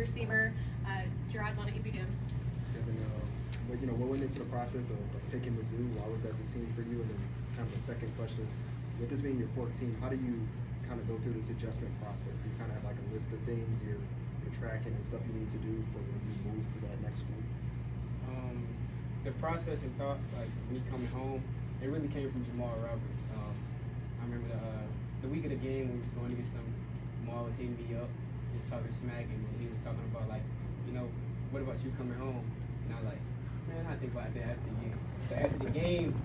receiver. Gerard, why don't you begin? Kevin, what went into the process of picking Mizzou? Why was that the team for you? And then kind of the second question, with this being your fourth team, how do you kind of go through this adjustment process? Do you kind of have like a list of things you're tracking and stuff you need to do for when you move to that next school? The process and thought, like me coming home, it really came from Jamal Roberts. I remember the week of the game when we was going against them, Jamal was hitting me up, just talking smack, and he was talking about like, what about you coming home? And I was like, man, I think about that after the game. So after the game,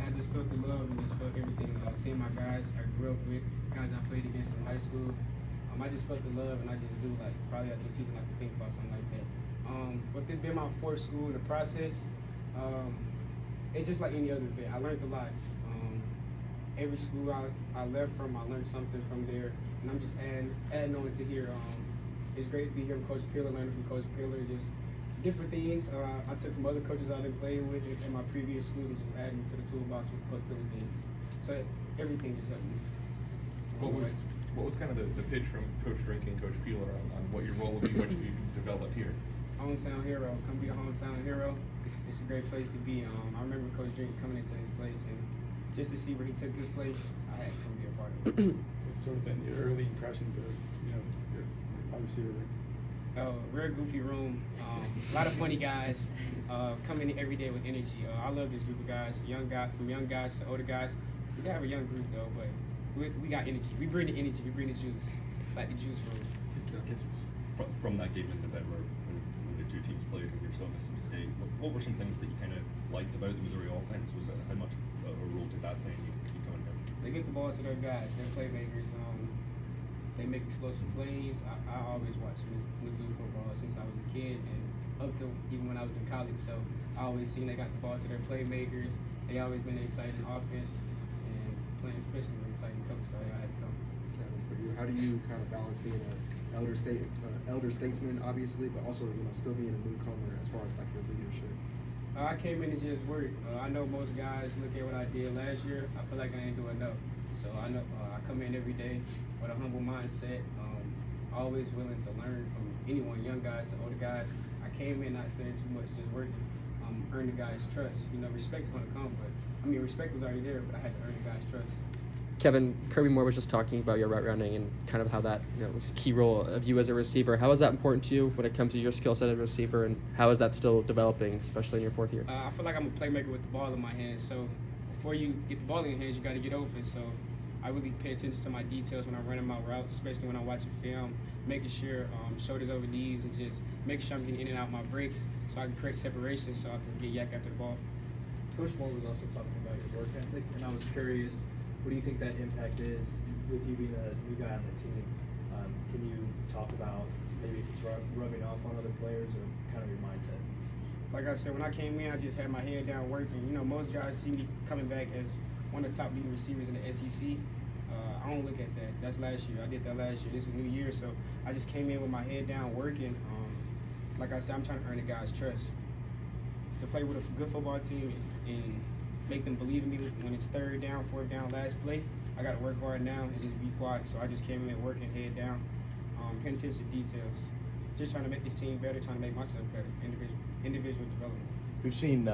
I just felt the love and just felt everything. Seeing my guys I grew up with, guys I played against in high school, I just felt the love, and I just do like probably after the season I could think about something like that. With this being my fourth school in the process, it's just like any other event. I learned a lot. Every school I left from, I learned something from there, and I'm just adding on to here. It's great to be here with Coach Pillar, learning from Coach Pillar, just different things. I took from other coaches I've been playing with in my previous schools and just adding to the toolbox with Coach Pillar things. So everything just helped me. What was kind of the pitch from Coach Drink and Coach Peeler on what your role would be, what you develop here? Hometown hero, come be a hometown hero. It's a great place to be. I remember Coach Drink coming into this place, and just to see where he took this place, I had to come be a part of it. What's sort of been your early impressions of your wide receiver there? Oh, real goofy room. A lot of funny guys coming in every day with energy. I love this group of guys, from young guys to older guys. We gotta have a young group though, but we got energy. We bring the energy. We bring the juice. It's like the juice room. From that game in November, when the two teams played and you were still in Mississippi State, what were some things that you kind of liked about the Missouri offense? Was that how much of a role did that play in you coming in? They get the ball to their guys. They're playmakers. They make explosive plays. I always watched Mizzou football since I was a kid and up to even when I was in college. So I always seen they got the ball to their playmakers. They always been an exciting offense and playing especially an exciting coach. So I had to come. Kevin, for you, how do you kind of balance being an elder statesman, obviously, but also still being a newcomer as far as like your leadership? I came in and just worked. I know most guys look at what I did last year. I feel like I ain't doing enough. So I know I come in every day with a humble mindset, always willing to learn from anyone, young guys to older guys. I came in not saying too much, just working, earn the guys' trust. Respect's gonna come, but respect was already there, but I had to earn the guys' trust. Kevin, Kirby Moore was just talking about your route running and kind of how that was a key role of you as a receiver. How is that important to you when it comes to your skill set as a receiver, and how is that still developing, especially in your fourth year? I feel like I'm a playmaker with the ball in my hands, so before you get the ball in your hands, you got to get open. So I really pay attention to my details when I'm running my routes, especially when I'm watching film, making sure shoulders over knees and just making sure I'm getting in and out my breaks so I can create separation so I can get yak after the ball. Coach Moore was also talking about your work ethic, and I was curious, what do you think that impact is with you being a new guy on the team? Can you talk about maybe if it's rubbing off on other players or kind of your mindset? Like I said, when I came in, I just had my head down working. Most guys see me coming back as one of the top leading receivers in the SEC. I don't look at that. That's last year. I did that last year. This is a new year, so I just came in with my head down working. Like I said, I'm trying to earn the guys' trust. To play with a good football team and make them believe in me when it's third down, fourth down, last play, I got to work hard now and just be quiet. So I just came in working, head down, paying attention to details. Just trying to make this team better, trying to make myself better, individual development. We've seen,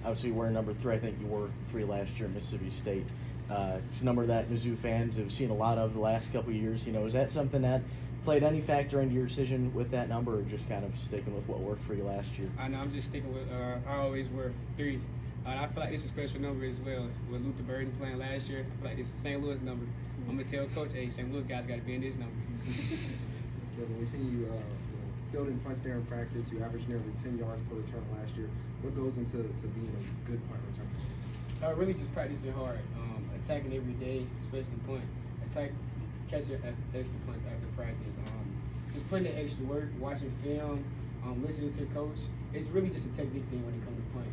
obviously, wearing number 3. I think you wore 3 last year at Mississippi State. It's a number that Mizzou fans have seen a lot of the last couple of years. Is that something that played any factor into your decision with that number, or just kind of sticking with what worked for you last year? I know, I'm just sticking with, I always wear 3. I feel like this is a special number as well. With Luther Burden playing last year, I feel like this is St. Louis number. I'm going to tell Coach, hey, St. Louis guys got to be in this number. Kevin, we see you fielding punts there in practice. You averaged nearly 10 yards per return last year. What goes into being a good punt returner? Really just practicing hard, attacking every day, especially punt. Catching extra punts after practice. Just putting in extra work, watching film, listening to the coach. It's really just a technique thing when it comes to punt.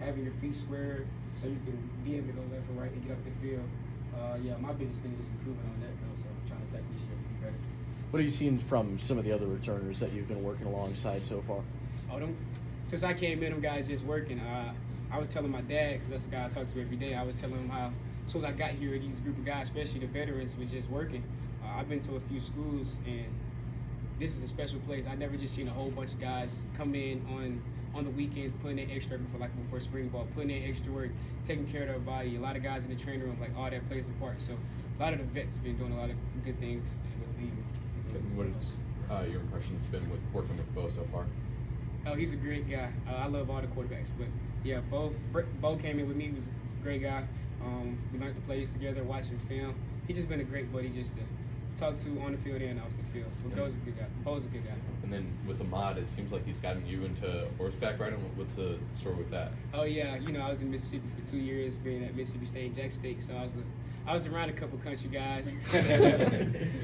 Having your feet square so you can be able to go left or right and get up the field. My biggest thing is improving on that though, so I'm trying to attack this year to be better. What have you seen from some of the other returners that you've been working alongside so far? Since I came in, them guys just working. I was telling my dad, because that's the guy I talk to every day, I was telling him how, as soon as I got here, these group of guys, especially the veterans, were just working. I've been to a few schools, and this is a special place. I never just seen a whole bunch of guys come in on the weekends, putting in extra before spring ball, putting in extra work, taking care of their body. A lot of guys in the training room, like all that plays a part. So a lot of the vets have been doing a lot of good things with leaving. What has your impressions been with working with Bo so far? Oh, he's a great guy. I love all the quarterbacks, but yeah, Bo came in with me. He was a great guy. We learned the plays together, watching film. He's just been a great buddy just to talk to on the field and off the field. So Bo's a good guy. Bo's a good guy. And then with Ahmad, it seems like he's gotten you into horseback riding. What's the story with that? Oh yeah, I was in Mississippi for 2 years, being at Mississippi State Jack State, so I was around a couple country guys.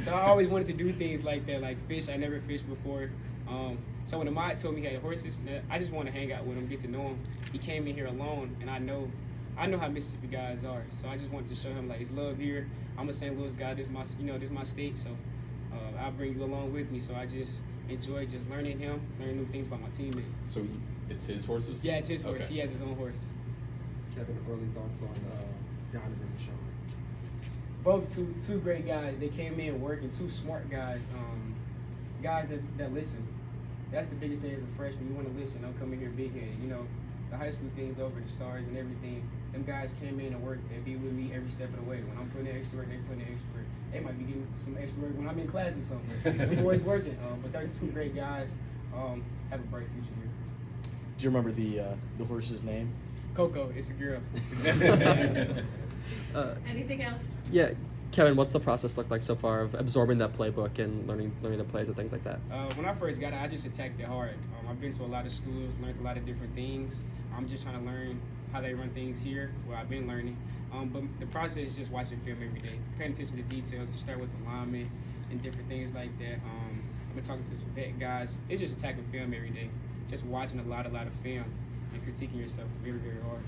So I always wanted to do things like that, like fish. I never fished before. So when Ahmad told me he had horses, I just want to hang out with him, get to know him. He came in here alone, and I know how Mississippi guys are. So I just wanted to show him like it's love here. I'm a St. Louis guy. This is my state. So I'll bring you along with me. So I just enjoy just learning him, learning new things about my teammates. So it's his horses? Yeah, it's his horse. Okay. He has his own horse. Kevin, early thoughts on Donovan and Deshaun? Both two great guys. They came in working, two smart guys. Guys that listen. That's the biggest thing as a freshman. You want to listen. Don't come in here big-headed. The high school thing's over, the stars and everything. Them guys came in and worked. They be with me every step of the way. When I'm putting in extra work, they putting in extra work. They might be getting some extra work when I'm in class or something. We're always working. But they're two great guys. Have a bright future here. Do you remember the horse's name? Coco, it's a girl. Anything else? Yeah, Kevin, what's the process look like so far of absorbing that playbook and learning the plays and things like that? When I first got it, I just attacked it hard. I've been to a lot of schools, learned a lot of different things. I'm just trying to learn how they run things here, where I've been learning. But the process is just watching film every day, paying attention to details. You start with the linemen and different things like that. I've been talking to some vet guys. It's just attacking film every day, just watching a lot of film and critiquing yourself very, very hard.